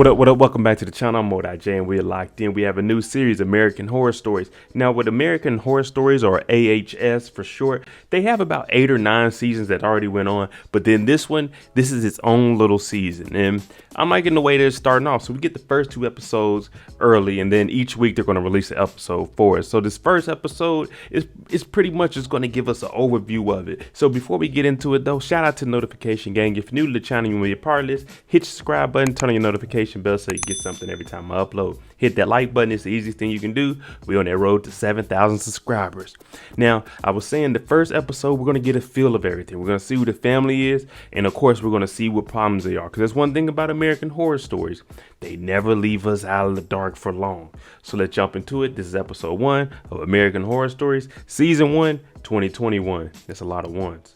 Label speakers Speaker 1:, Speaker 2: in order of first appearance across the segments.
Speaker 1: What up? Welcome back to the channel. I'm Mo.J and we're locked in. We have a new series, American Horror Stories. Now, with American Horror Stories, or AHS for short, they have about 8 or 9 seasons that already went on. But then this is its own little season. And I'm liking the way they're starting off. So we get the first 2 episodes early, and then each week they're going to release an episode for us. So this first episode is pretty much just going to give us an overview of it. So before we get into it though, shout out to the notification gang. If you're new to the channel, you want to be a part of this, hit the subscribe button, turn on your notification bell so you get something every time I upload. Hit that like button. It's the easiest thing you can do. We're on that road to 7,000 subscribers. Now, I was saying the first episode, we're going to get a feel of everything. We're going to see who the family is. And of course, we're going to see what problems they are. Because that's one thing about American Horror Stories. They never leave us out of the dark for long. So let's jump into it. This is episode 1 of American Horror Stories, season 1, 2021. That's a lot of ones.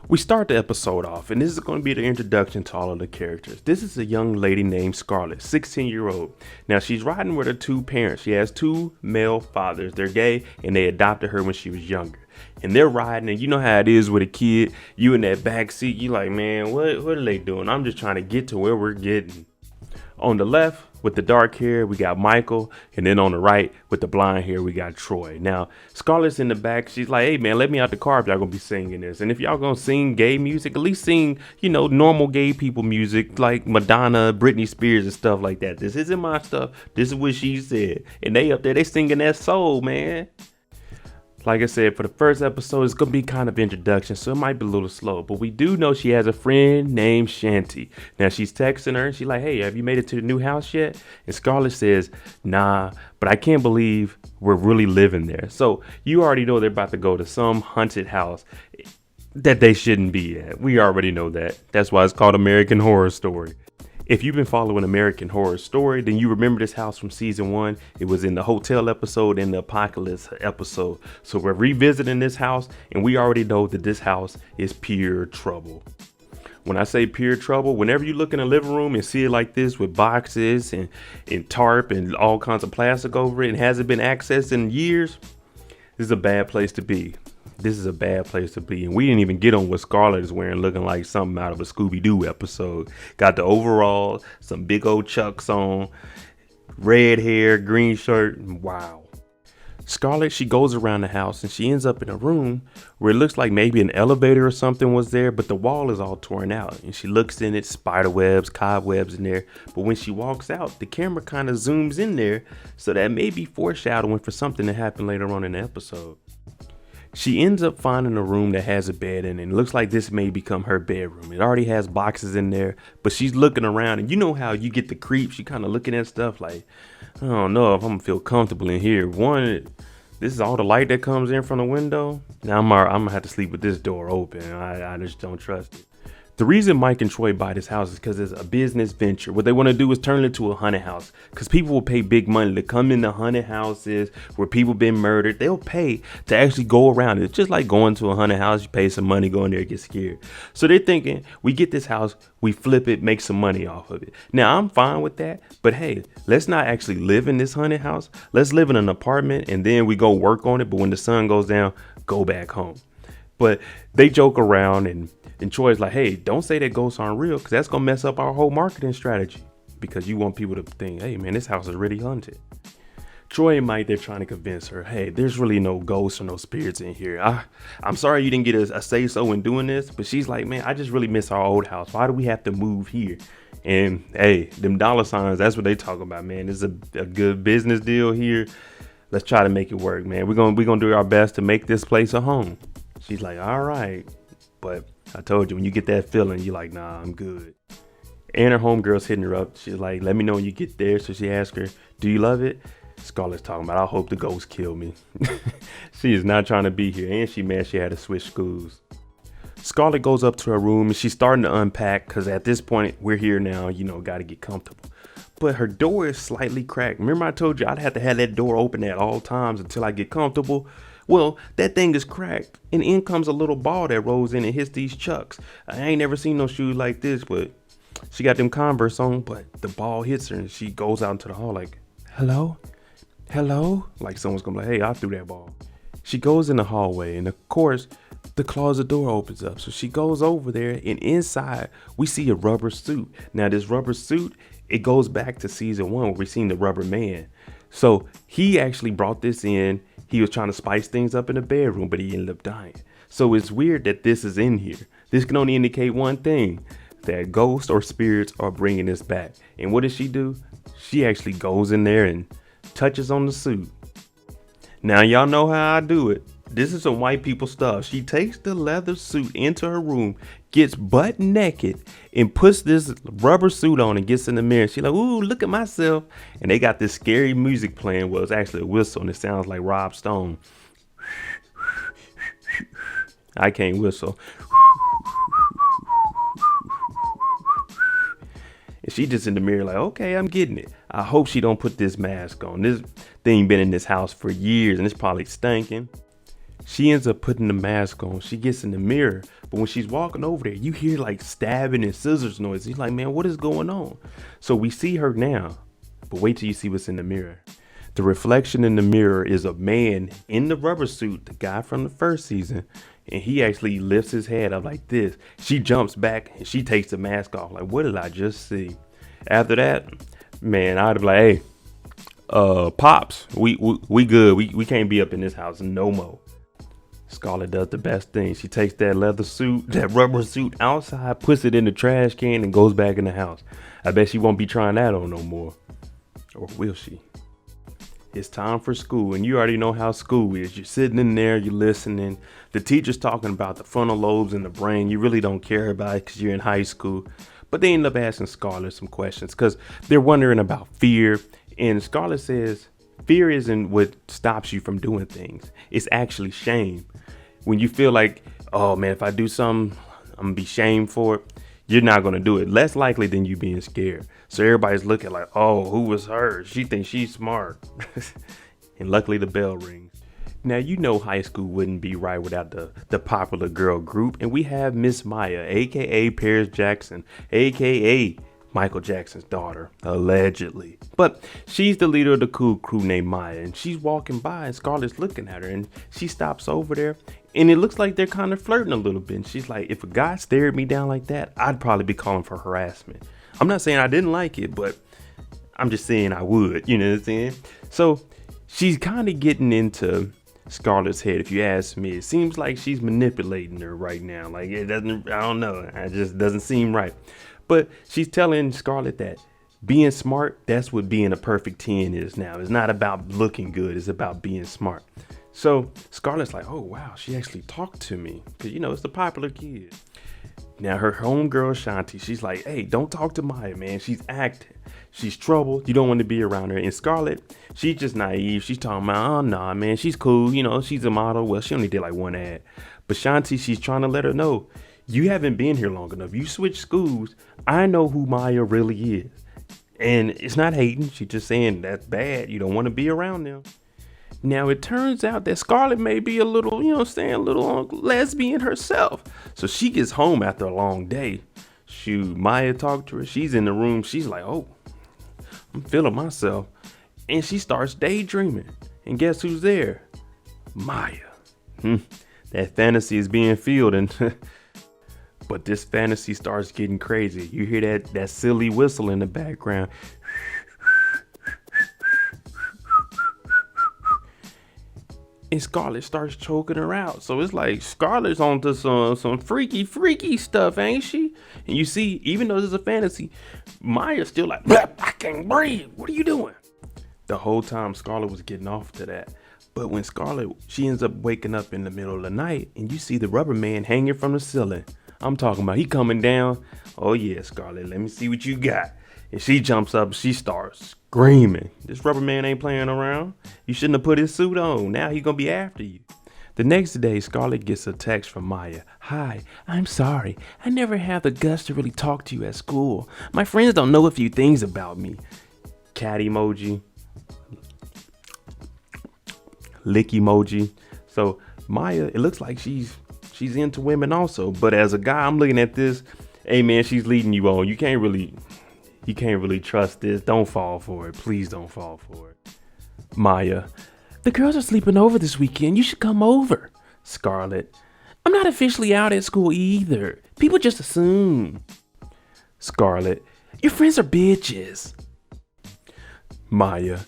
Speaker 1: We start the episode off, and this is going to be the introduction to all of the characters. This is a young lady named Scarlett, 16-year-old. Now, she's riding with her 2 parents. She has 2 male fathers. They're gay, and they adopted her when she was younger. And they're riding, and you know how it is with a kid. You in that back seat, you like, man, what are they doing? I'm just trying to get to where we're getting. On the left, with the dark hair, we got Michael, and then on the right, with the blonde hair, we got Troy. Now, Scarlett's in the back. She's like, hey, man, let me out the car if y'all gonna be singing this. And if y'all gonna sing gay music, at least sing, normal gay people music, like Madonna, Britney Spears, and stuff like that. This isn't my stuff. This is what she said. And they up there, they singing that soul, man. Like I said, for the first episode, it's going to be kind of introduction, so it might be a little slow. But we do know she has a friend named Shanti. Now, she's texting her, and she's like, hey, have you made it to the new house yet? And Scarlett says, nah, but I can't believe we're really living there. So you already know they're about to go to some haunted house that they shouldn't be at. We already know that. That's why it's called American Horror Story. If you've been following American Horror Story, then you remember this house from season 1. It was in the hotel episode and the apocalypse episode. So we're revisiting this house, and we already know that this house is pure trouble. When I say pure trouble, whenever you look in the living room and see it like this with boxes and tarp and all kinds of plastic over it and hasn't been accessed in years, this is a bad place to be. This is a bad place to be. And we didn't even get on what Scarlett is wearing, looking like something out of a Scooby-Doo episode. Got the overalls, some big old chucks on, red hair, green shirt. Wow. Scarlett, she goes around the house and she ends up in a room where it looks like maybe an elevator or something was there, but the wall is all torn out. And she looks in it, spider webs, cobwebs in there. But when she walks out, the camera kind of zooms in there, so that may be foreshadowing for something to happen later on in the episode. She ends up finding a room that has a bed in it. And it looks like this may become her bedroom. It already has boxes in there, but she's looking around, and you know how you get the creeps. You kind of looking at stuff like, I don't know if I'm gonna feel comfortable in here. One, this is all the light that comes in from the window. Now I'm gonna have to sleep with this door open. I just don't trust it. The reason Mike and Troy buy this house is because it's a business venture. What they want to do is turn it into a haunted house, because people will pay big money to come into haunted houses where people been murdered. They'll pay to actually go around. It's just like going to a haunted house. You pay some money, go in there, get scared. So they're thinking, we get this house, we flip it, make some money off of it. Now, I'm fine with that, but hey, let's not actually live in this haunted house. Let's live in an apartment, and then we go work on it. But when the sun goes down, go back home. But they joke around, and Troy's like, hey, don't say that ghosts aren't real, because that's going to mess up our whole marketing strategy, because you want people to think, hey, man, this house is really haunted. Troy and Mike, they're trying to convince her, hey, there's really no ghosts or no spirits in here. I'm sorry you didn't get a say-so in doing this, but she's like, man, I just really miss our old house. Why do we have to move here? And hey, them dollar signs, that's what they talk about, man. This is a good business deal here. Let's try to make it work, man. We're gonna do our best to make this place a home. She's like, all right. But I told you, when you get that feeling, you're like, nah, I'm good. And her homegirl's hitting her up. She's like, let me know when you get there. So she asks her, do you love it? Scarlett's talking about, I hope the ghosts kill me. She is not trying to be here. And she mad she had to switch schools. Scarlett goes up to her room, and she's starting to unpack, because at this point, we're here now, got to get comfortable. But her door is slightly cracked. Remember I told you I'd have to have that door open at all times until I get comfortable? Well, that thing is cracked, and in comes a little ball that rolls in and hits these chucks. I ain't never seen no shoes like this, but she got them Converse on, but the ball hits her, and she goes out into the hall like, hello? Hello? Like someone's gonna be like, hey, I threw that ball. She goes in the hallway, and of course, the closet door opens up. So she goes over there, and inside we see a rubber suit. Now this rubber suit it goes back to season 1 where we seen the Rubber Man. So he actually brought this in. He was trying to spice things up in the bedroom, but he ended up dying. So it's weird that this is in here. This can only indicate one thing, that ghosts or spirits are bringing this back. And what does she do? She actually goes in there and touches on the suit. Now y'all know how I do it. This is some white people stuff. She takes the leather suit into her room, gets butt naked, and puts this rubber suit on and gets in the mirror. She's like, ooh, look at myself. And they got this scary music playing. Well, it's actually a whistle and it sounds like Rob Stone. I can't whistle. And she just in the mirror like, okay, I'm getting it. I hope she don't put this mask on. This thing been in this house for years and it's probably stinking. She ends up putting the mask on. She gets in the mirror, but when she's walking over there, you hear like stabbing and scissors noise. He's like, man, what is going on? So we see her now, but wait till you see what's in the mirror. The reflection in the mirror is a man in the rubber suit, the guy from the first season, and he actually lifts his head up like this. She jumps back and she takes the mask off. Like, what did I just see? After that, man, I'd be like, hey, Pops, we good. We can't be up in this house no more. Scarlett does the best thing. She takes that leather suit, that rubber suit outside, puts it in the trash can and goes back in the house. I bet she won't be trying that on no more. Or will she? It's time for school, and you already know how school is. You're sitting in there, you're listening. The teacher's talking about the frontal lobes in the brain. You really don't care about it because you're in high school. But they end up asking Scarlett some questions because they're wondering about fear. And Scarlett says, fear isn't what stops you from doing things. It's actually shame. When you feel like, oh man, if I do something, I'm gonna be shamed for it, you're not gonna do it. Less likely than you being scared. So everybody's looking like, oh, who was her? She thinks she's smart. And luckily the bell rings. Now, you know high school wouldn't be right without the popular girl group. And we have Miss Maya, aka Paris Jackson, aka Michael Jackson's daughter, allegedly. But she's the leader of the cool crew named Maya, and she's walking by and Scarlett's looking at her and she stops over there and it looks like they're kind of flirting a little bit. And she's like, if a guy stared me down like that, I'd probably be calling for harassment. I'm not saying I didn't like it, but I'm just saying I would, you know what I'm saying? So she's kind of getting into Scarlett's head, if you ask me. It seems like she's manipulating her right now. Like, it doesn't, I don't know. It just doesn't seem right. But she's telling Scarlett that being smart, that's what being a perfect 10 is now. It's not about looking good. It's about being smart. So Scarlett's like, oh, wow, she actually talked to me. Because, you know, it's the popular kid. Now, her homegirl, Shanti, she's like, hey, don't talk to Maya, man. She's acting. She's trouble. You don't want to be around her. And Scarlett, she's just naive. She's talking about, oh, nah, man, she's cool. You know, she's a model. Well, she only did like one ad. But Shanti, she's trying to let her know, you haven't been here long enough. You switched schools. I know who Maya really is. And it's not hating. She's just saying that's bad. You don't want to be around them. Now, it turns out that Scarlett may be a little, you know what I'm saying, a little lesbian herself. So she gets home after a long day. Shoot, Maya talked to her. She's in the room. She's like, oh, I'm feeling myself. And she starts daydreaming. And guess who's there? Maya. That fantasy is being filled. And but this fantasy starts getting crazy. You hear that silly whistle in the background. And Scarlett starts choking her out. So it's like Scarlett's onto some freaky stuff, ain't she? And you see, even though this is a fantasy, Maya's still like, I can't breathe. What are you doing? The whole time Scarlett was getting off to that. But when Scarlett, she ends up waking up in the middle of the night and you see the Rubber Man hanging from the ceiling. I'm talking about he coming down. Oh yeah, Scarlett, let me see what you got. And she jumps up, she starts screaming. This Rubber Man ain't playing around. You shouldn't have put his suit on. Now he gonna be after you. The next day, Scarlett gets a text from Maya. Hi, I'm sorry. I never had the guts to really talk to you at school. My friends don't know a few things about me. Cat emoji. Lick emoji. So Maya, it looks like she's into women also. But as a guy, I'm looking at this. Hey man, she's leading you on. You can't really trust this. Don't fall for it. Please don't fall for it. Maya, the girls are sleeping over this weekend. You should come over. Scarlett, I'm not officially out at school either. People just assume. Scarlett, Your friends are bitches. Maya,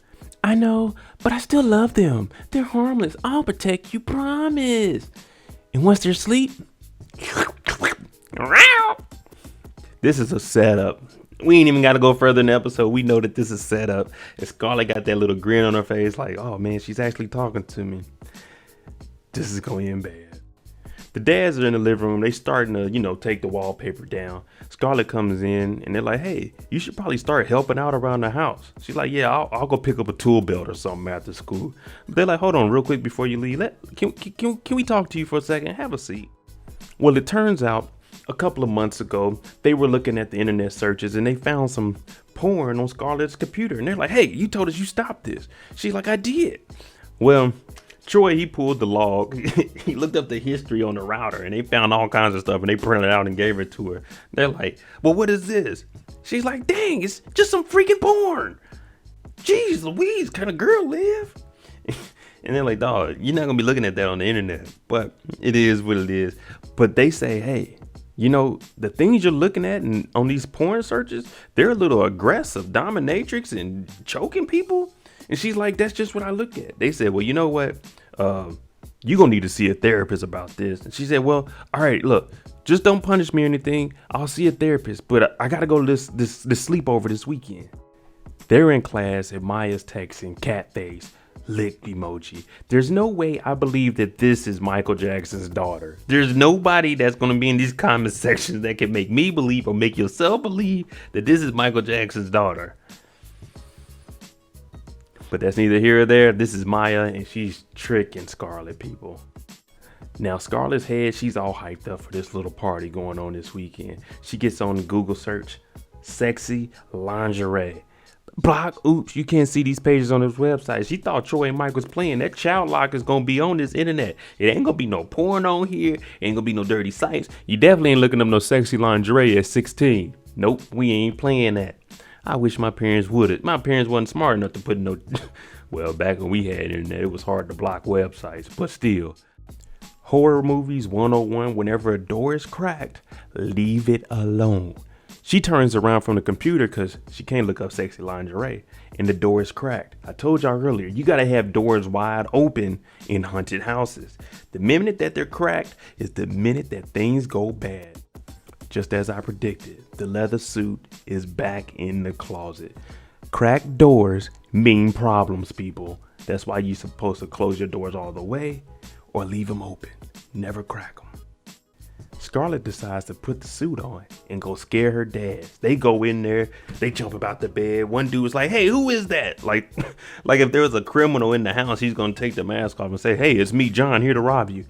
Speaker 1: I know, but I still love them. They're harmless. I'll protect you, promise. And once they're asleep, this is a setup. We ain't even got to go further in the episode. We know that this is set up. And Scarlett got that little grin on her face like, oh man, she's actually talking to me. This is going to end bad. The dads are in the living room. They starting to, take the wallpaper down. Scarlett comes in and they're like, hey, you should probably start helping out around the house. She's like, yeah, I'll go pick up a tool belt or something after school. But they're like, hold on real quick before you leave. Can we talk to you for a second? Have a seat. Well, it turns out a couple of months ago, they were looking at the internet searches and they found some porn on Scarlett's computer. And they're like, hey, you told us you stopped this. She's like, I did. Well, Troy, he pulled the log. He looked up the history on the router and they found all kinds of stuff and they printed it out and gave it to her. They're like, well, what is this? She's like, dang, it's just some freaking porn. Jeez Louise, kind of girl live? And they're like, dog, you're not going to be looking at that on the internet. But it is what it is. But they say, hey, the things you're looking at on these porn searches, they're a little aggressive, dominatrix and choking people. And she's like, that's just what I look at. They said, well, you know what? You're going to need to see a therapist about this. And she said, well, all right, look, just don't punish me or anything. I'll see a therapist, but I got to go to this sleepover this weekend. They're in class and Maya's texting cat face, lick emoji. There's no way I believe that this is Michael Jackson's daughter. There's nobody that's going to be in these comment sections that can make me believe or make yourself believe that this is Michael Jackson's daughter. But that's neither here or there. This is Maya, and she's tricking Scarlett, people. Now, Scarlett's head, she's all hyped up for this little party going on this weekend. She gets on the Google search, sexy lingerie. Block, oops, you can't see these pages on this website. She thought Troy and Mike was playing. That child lock is going to be on this internet. It ain't going to be no porn on here. Ain't going to be no dirty sites. You definitely ain't looking up no sexy lingerie at 16. Nope, we ain't playing that. I wish my parents would it. My parents wasn't smart enough to put no... Well, back when we had internet, it was hard to block websites, but still. Horror movies 101, whenever a door is cracked, leave it alone. She turns around from the computer because she can't look up sexy lingerie and the door is cracked. I told y'all earlier, you got to have doors wide open in haunted houses. The minute that they're cracked is the minute that things go bad. Just as I predicted, the leather suit is back in the closet. Cracked doors mean problems, people. That's why you're supposed to close your doors all the way or leave them open. Never crack them. Scarlett decides to put the suit on and go scare her dads. They go in there, they jump about the bed. One dude's like, hey, who is that? Like if there was a criminal in the house, he's going to take the mask off and say, hey, it's me, John, here to rob you.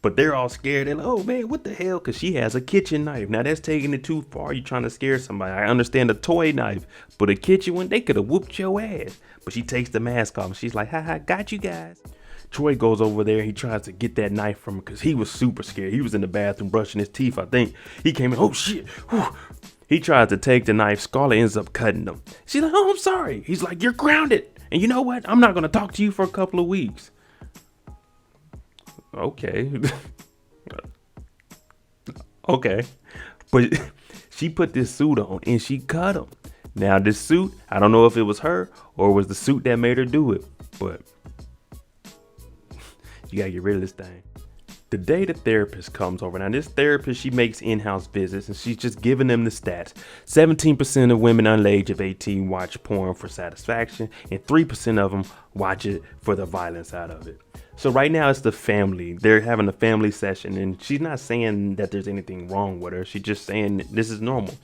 Speaker 1: But they're all scared. They're like, oh man, what the hell? Because she has a kitchen knife. Now that's taking it too far. You're trying to scare somebody. I understand a toy knife, but a kitchen one, they could have whooped your ass. But she takes the mask off and she's like, haha, got you guys. Troy goes over there. He tries to get that knife from her because he was super scared. He was in the bathroom brushing his teeth, I think. He came in, oh shit. Whew. He tries to take the knife. Scarlett ends up cutting him. She's like, oh, I'm sorry. He's like, you're grounded. And you know what? I'm not going to talk to you for a couple of weeks. Okay. Okay. But she put this suit on and she cut him. Now this suit, I don't know if it was her or it was the suit that made her do it, but you gotta get rid of this thing. The day the therapist comes over, now this therapist, she makes in-house visits and she's just giving them the stats. 17% of women under the age of 18 watch porn for satisfaction and 3% of them watch it for the violence out of it. So right now it's the family. They're having a family session and she's not saying that there's anything wrong with her. She's just saying this is normal.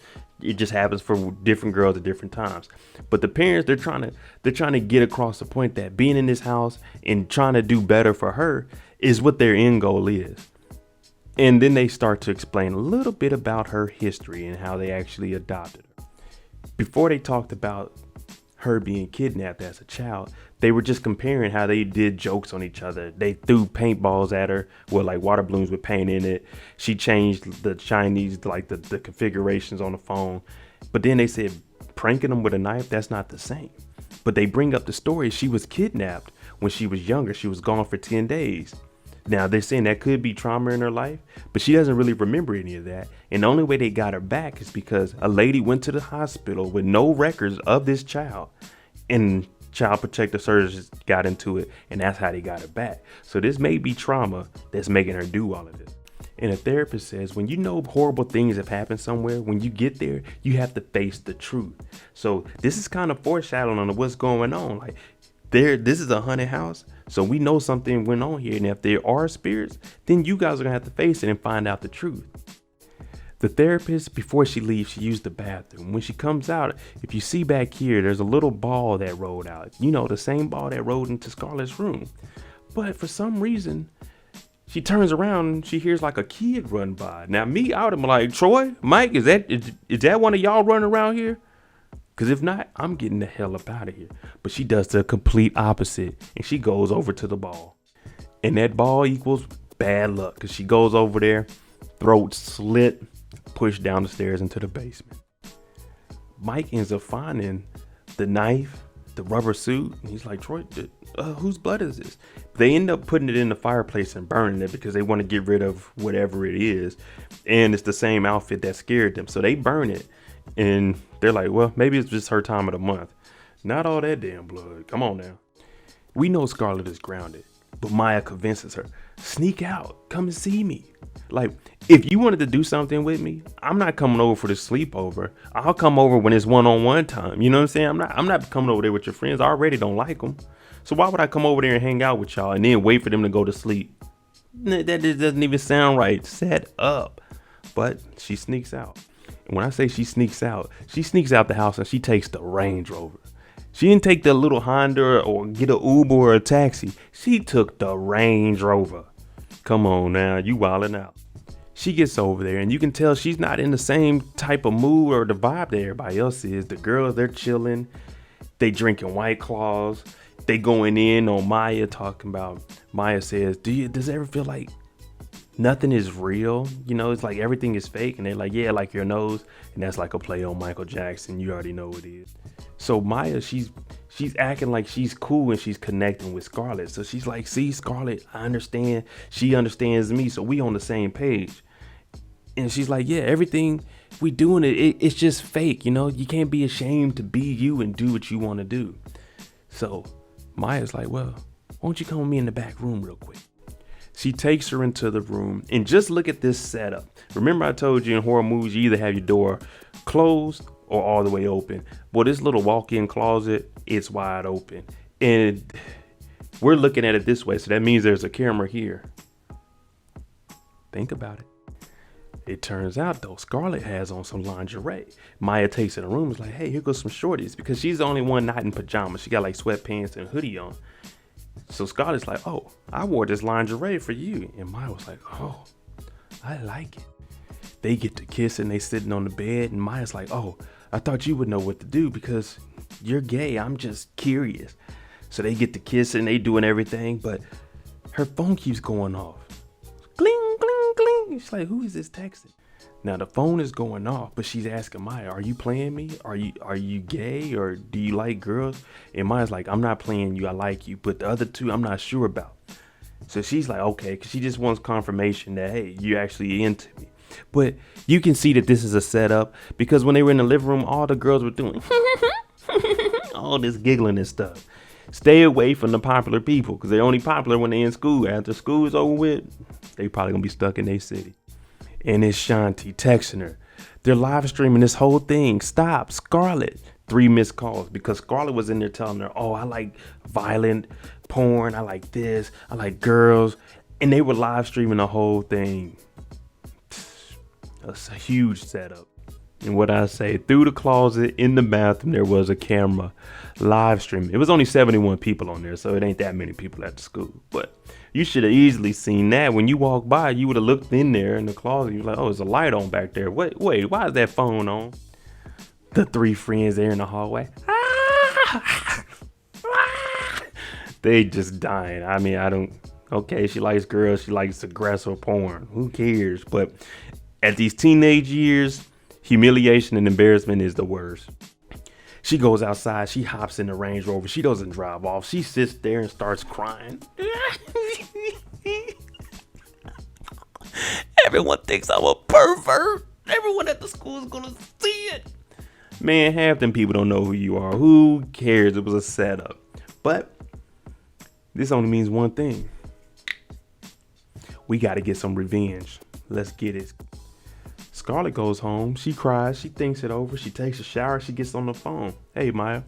Speaker 1: It just happens for different girls at different times. But the parents, they're trying to get across the point that being in this house and trying to do better for her is what their end goal is. And then they start to explain a little bit about her history and how they actually adopted her. Before they talked about her being kidnapped as a child, they were just comparing how they did jokes on each other. They threw paintballs at her with like water balloons with paint in it. She changed the Chinese, like the configurations on the phone. But then they said pranking them with a knife, that's not the same. But they bring up the story. She was kidnapped when she was younger. She was gone for 10 days. Now they're saying that could be trauma in her life, but she doesn't really remember any of that. And the only way they got her back is because a lady went to the hospital with no records of this child, and child protective services got into it, and that's how they got her back. So this may be trauma that's making her do all of this. And a therapist says when you know horrible things have happened somewhere, when you get there, you have to face the truth. So this is kind of foreshadowing on what's going on. Like, this is a haunted house, so we know something went on here, and if there are spirits, then you guys are gonna have to face it and find out the truth. The therapist, before she leaves, she used the bathroom. When she comes out, if you see back here, there's a little ball that rolled out. You know, the same ball that rolled into Scarlett's room. But for some reason, she turns around and she hears like a kid run by. Now me, I would have been like, Troy, Mike, is that one of y'all running around here? Because if not, I'm getting the hell up out of here. But she does the complete opposite, and she goes over to the ball. And that ball equals bad luck, because she goes over there, throat slit, pushed down the stairs into the basement. Mike ends up finding the knife, the rubber suit, and he's like, Troy, whose blood is this? They end up putting it in the fireplace and burning it because they want to get rid of whatever it is. And it's the same outfit that scared them. So they burn it. And they're like, well, maybe it's just her time of the month. Not all that damn blood. Come on now. We know Scarlett is grounded, but Maya convinces her, sneak out, come and see me. Like, if you wanted to do something with me, I'm not coming over for the sleepover. I'll come over when it's one-on-one time. You know what I'm saying? I'm not coming over there with your friends. I already don't like them. So why would I come over there and hang out with y'all and then wait for them to go to sleep? That just doesn't even sound right. Set up. But she sneaks out. And when I say she sneaks out the house and she takes the Range Rover. She didn't take the little Honda or get an Uber or a taxi. She took the Range Rover. Come on now, you wildin' out. She gets over there and you can tell she's not in the same type of mood or the vibe that everybody else is. The girls, they're chilling. They drinking White Claws. They going in on Maya, talking about, Maya says, does it ever feel like nothing is real? You know, it's like everything is fake. And they're like, yeah, like your nose. And that's like a play on Michael Jackson. You already know what it is. So Maya, she's acting like she's cool and she's connecting with Scarlett. So she's like, see, Scarlett, I understand. She understands me. So we on the same page. And she's like, yeah, everything we doing it's just fake. You know, you can't be ashamed to be you and do what you want to do. So Maya's like, well, why don't you come with me in the back room real quick? She takes her into the room and just look at this setup. Remember I told you in horror movies, you either have your door closed or all the way open. Well, this little walk-in closet, it's wide open. And we're looking at it this way. So that means there's a camera here. Think about it. It turns out though, Scarlett has on some lingerie. Maya takes it in the room and is like, hey, here goes some shorties, because she's the only one not in pajamas. She got like sweatpants and a hoodie on. So Scarlett's like, oh, I wore this lingerie for you. And Maya was like, oh, I like it. They get to kiss and they sitting on the bed. And Maya's like, oh, I thought you would know what to do because you're gay. I'm just curious. So they get to kiss and they doing everything. But her phone keeps going off. Gling, gling, gling. She's like, who is this texting? Now the phone is going off, but she's asking Maya, are you playing me? Are you gay or do you like girls? And Maya's like, I'm not playing you, I like you. But the other two, I'm not sure about. So she's like, okay, because she just wants confirmation that, hey, you're actually into me. But you can see that this is a setup because when they were in the living room, all the girls were doing all this giggling and stuff. Stay away from the popular people because they're only popular when they're in school. After school is over with, they probably gonna be stuck in their city. And it's Shanti texting her. They're live streaming this whole thing. Stop, Scarlett. 3 missed calls because Scarlett was in there telling her, oh, I like violent porn. I like this. I like girls. And they were live streaming the whole thing. That's a huge setup. And what I say, through the closet in the bathroom, there was a camera live streaming. It was only 71 people on there, so it ain't that many people at the school. But you should have easily seen that. When you walk by, you would have looked in there in the closet. You're like, oh, there's a light on back there. Wait, why is that phone on? The 3 friends there in the hallway. They just dying. I mean, okay, she likes girls. She likes aggressive porn. Who cares? But at these teenage years, humiliation and embarrassment is the worst. She goes outside. She hops in the Range Rover. She doesn't drive off. She sits there and starts crying. Everyone thinks I'm a pervert. Everyone at the school is gonna see it. Man, half them people don't know who you are. Who cares? It was a setup. But this only means one thing. We gotta get some revenge. Let's get it. Scarlett goes home. She cries. She thinks it over. She takes a shower. She gets on the phone. Hey, Maya.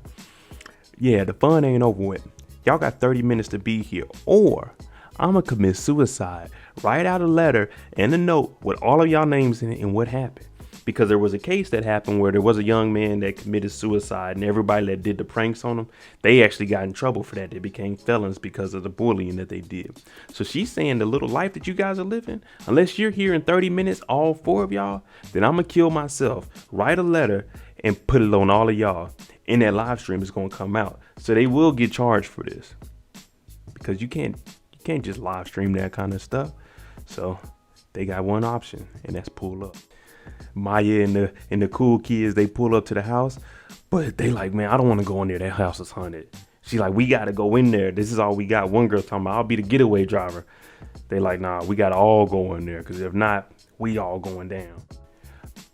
Speaker 1: Yeah, the fun ain't over with. Y'all got 30 minutes to be here, or I'm gonna commit suicide. Write out a letter and a note with all of y'all names in it and what happened. Because there was a case that happened where there was a young man that committed suicide, and everybody that did the pranks on him, they actually got in trouble for that. They became felons because of the bullying that they did. So she's saying the little life that you guys are living, unless you're here in 30 minutes, all 4 of y'all, then I'm gonna kill myself. Write a letter and put it on all of y'all. And that live stream is gonna come out. So they will get charged for this. Because you can't just live stream that kind of stuff. So they got one option, and that's pull up. Maya and the cool kids, they pull up to the house, but they like, man, I don't want to go in there. That house is haunted. She like, we got to go in there. This is all we got. One girl talking about, I'll be the getaway driver. They like, nah, we got to all go in there, because if not, we all going down.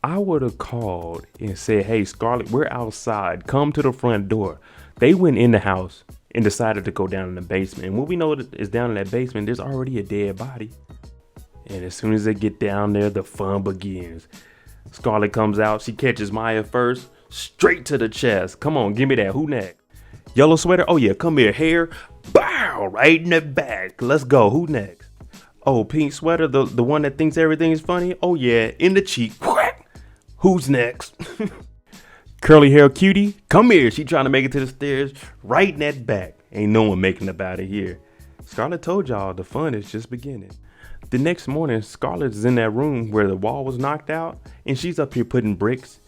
Speaker 1: I would have called and said, hey, Scarlett, we're outside. Come to the front door. They went in the house and decided to go down in the basement. And what we know is down in that basement, there's already a dead body. And as soon as they get down there, the fun begins. Scarlett comes out. She catches Maya first. Straight to the chest. Come on, give me that. Who next? Yellow sweater. Oh, yeah. Come here. Hair. Bow. Right in the back. Let's go. Who next? Oh, pink sweater. The one that thinks everything is funny. Oh, yeah. In the cheek. Whack. Who's next? Curly hair cutie. Come here. She trying to make it to the stairs. Right in that back. Ain't no one making it out of here. Scarlett told y'all the fun is just beginning. The next morning, Scarlett is in that room where the wall was knocked out, and she's up here putting bricks.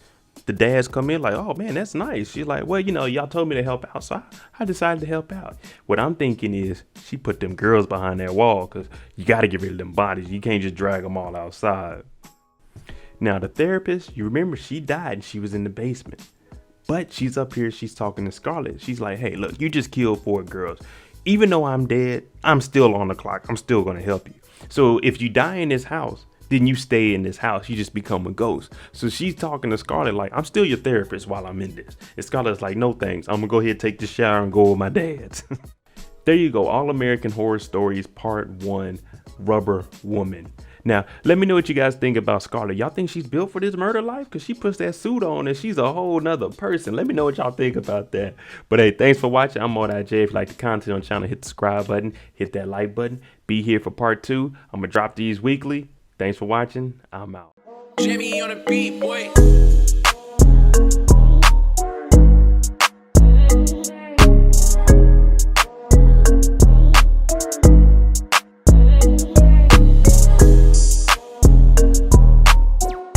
Speaker 1: The dads come in like, oh man, that's nice. She's like, well, y'all told me to help out, so I decided to help out. What I'm thinking is she put them girls behind that wall, because you got to get rid of them bodies. You can't just drag them all outside. Now, the therapist, you remember she died and she was in the basement. But she's up here, she's talking to Scarlett. She's like, hey, look, you just killed 4 girls. Even though I'm dead, I'm still on the clock. I'm still going to help you. So if you die in this house, then you stay in this house. You just become a ghost. So she's talking to Scarlett like, I'm still your therapist while I'm in this. And Scarlett's like, no thanks. I'm going to go ahead, take the shower, and go with my dads. There you go. All American Horror Stories Part 1, Rubber Woman. Now, let me know what you guys think about Scarlett. Y'all think she's built for this murder life? Because she puts that suit on and she's a whole nother person. Let me know what y'all think about that. But hey, thanks for watching. I'm Mo.J. If you like the content on the channel, hit the subscribe button, hit that like button. Be here for part 2. I'm going to drop these weekly. Thanks for watching. I'm out.
Speaker 2: Jimmy on the beat, boy.